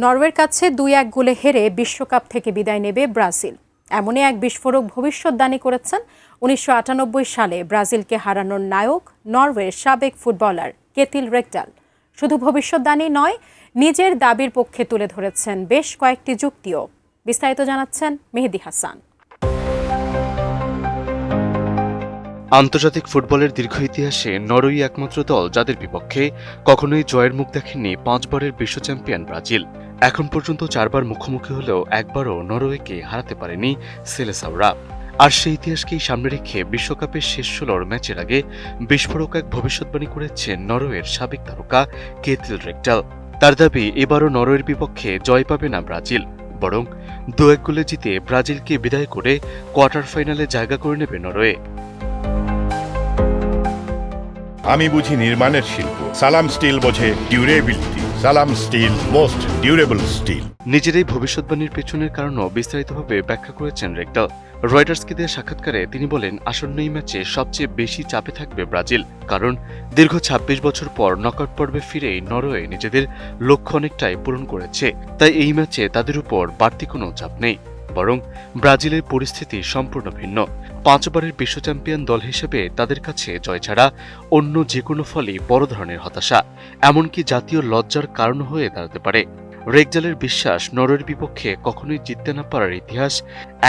নরওয়ের কাছে ২-১ গোলে হেরে বিশ্বকাপ থেকে বিদায় নেবে ব্রাজিল। এমনই এক বিস্ফোরক ভবিষ্যদ্বাণী করেছেন ১৯৯৮ সালে ব্রাজিলকে হারানোর নায়ক নরওয়ের সাবেক ফুটবলার কেতিল রেকডাল। শুধু ভবিষ্যদ্বাণী নয়, নিজের দাবির পক্ষে তুলে ধরেছেন বেশ কয়েকটি যুক্তিও। বিস্তারিত জানাচ্ছেন মেহেদী হাসান। আন্তর্জাতিক ফুটবলের দীর্ঘ ইতিহাসে নরওয়ে একমাত্র দল যাদের বিপক্ষে কখনোই জয়ের মুখ দেখেনি ৫ বারের বিশ্ব চ্যাম্পিয়ন ব্রাজিল। এখন পর্যন্ত ৪ বার মুখোমুখি হলেও একবারও নরওয়েকে হারাতে পারেনি সেলেসাওরা। আর সেই ইতিহাসকেই সামনে রেখে বিশ্বকাপের শেষ ১৬ ম্যাচের আগে বিস্ফোরক এক ভবিষ্যদ্বাণী করেছেন নরওয়ের সাবেক তারকা কেতিল রেকডাল। তার দাবি, এবারও নরওয়ের বিপক্ষে জয় পাবে না ব্রাজিল, বরং ২-১ গোলে জিতে ব্রাজিলকে বিদায় করে কোয়ার্টার ফাইনালে জায়গা করে নেবে নরওয়ে। আমি বুঝি নির্মাণের শিল্প, সালাম স্টিল বোঝে ডিউরেবিলিটি। সালাম স্টিল, মোস্ট ডিউরেবল স্টিল। নিজের এই ভবিষ্যদ্বাণীর পেছনের কারণও বিস্তারিতভাবে ব্যাখ্যা করেছেন রেকডাল। রয়টার্সকে দেওয়া সাক্ষাৎকারে তিনি বলেন, আসন্ন এই ম্যাচে সবচেয়ে বেশি চাপে থাকবে ব্রাজিল, কারণ দীর্ঘ ২৬ বছর পর নকআউট পর্বে ফিরেই নরওয়ে নিজেদের লক্ষ্য অনেকটাই পূরণ করেছে। তাই এই ম্যাচে তাদের উপর বাড়তি কোনো চাপ নেই, বরং ব্রাজিলের পরিস্থিতি সম্পূর্ণ ভিন্ন। ৫ বারের বিশ্ব চ্যাম্পিয়ন দল হিসেবে তাদের কাছে জয় ছাড়া অন্য যে কোনো ফলই বড় ধরনের হতাশা, এমনকি জাতীয় লজ্জার কারণ হয়ে দাঁড়াতে পারে। রেকডালের বিশ্বাস, নরওয়ের বিপক্ষে কখনোই জিততে না পারার ইতিহাস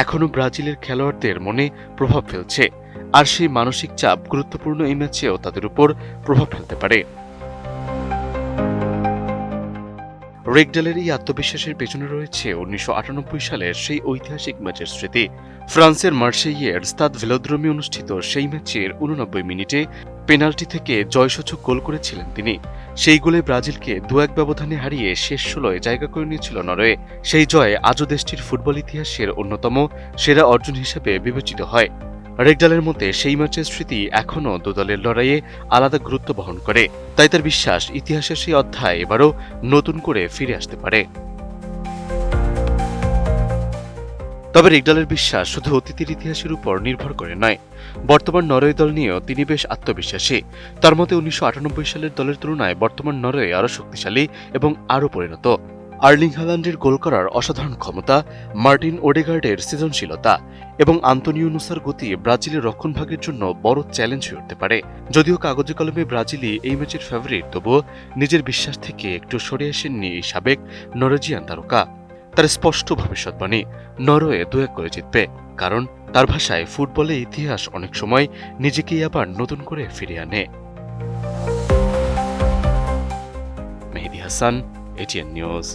এখনও ব্রাজিলের খেলোয়াড়দের মনে প্রভাব ফেলছে, আর সেই মানসিক চাপ গুরুত্বপূর্ণ এই ম্যাচেও তাদের উপর প্রভাব ফেলতে পারে। রেকডালের এই আত্মবিশ্বাসের পেছনে রয়েছে ১৯৯৮ সালের সেই ঐতিহাসিক ম্যাচের স্মৃতি। ফ্রান্সের মার্সেইয়ের স্তাদ ভেলোদ্রোমে অনুষ্ঠিত সেই ম্যাচের ৮৯ মিনিটে পেনাল্টি থেকে জয়সূচক গোল করেছিলেন তিনি। সেই গোলে ব্রাজিলকে ২-১ ব্যবধানে হারিয়ে শেষ ১৬য় জায়গা করে নিয়েছিল নরওয়ে। সেই জয় আজও দেশটির ফুটবল ইতিহাসের অন্যতম সেরা অর্জন হিসেবে বিবেচিত হয়। রেকডালের মতে সেই ম্যাচের স্মৃতি এখনও দুদলের লড়াইয়ে আলাদা গুরুত্ব বহন করে। তাই তার বিশ্বাস, ইতিহাসের সেই অধ্যায় এবারও নতুন করে ফিরে আসতে পারে। তবে রেকডালের বিশ্বাস শুধু অতীতের ইতিহাসের উপর নির্ভর করে নয়, বর্তমান নরওয়ে দল নিয়েও তিনি বেশ আত্মবিশ্বাসী। তার মতে ১৯৯৮ সালের দলের তুলনায় বর্তমান নরওয়ে আরও শক্তিশালী এবং আরও পরিণত। আর্লিং হালান্ডের গোল করার অসাধারণ ক্ষমতা, মার্টিন ওডেগার্ডের সৃজনশীলতা এবং আন্তোনিও নুসার গতি ব্রাজিলের রক্ষণভাগের জন্য বড় চ্যালেঞ্জ হয়ে উঠতে পারে। যদিও কাগজে কলমে ব্রাজিলই এই ম্যাচের ফেভারিট, তবুও নিজের বিশ্বাস থেকে একটু সরে আসেননি এই সাবেক নরওয়েজিয়ান তারকা। তার স্পষ্ট ভবিষ্যদ্বাণী, নরওয়ে ২-১ করে জিতবে, কারণ তার ভাষায় ফুটবলের ইতিহাস অনেক সময় নিজেকেই আবার নতুন করে ফিরিয়ে আনে। মেহেদী হাসান, এটিএন নিউজ।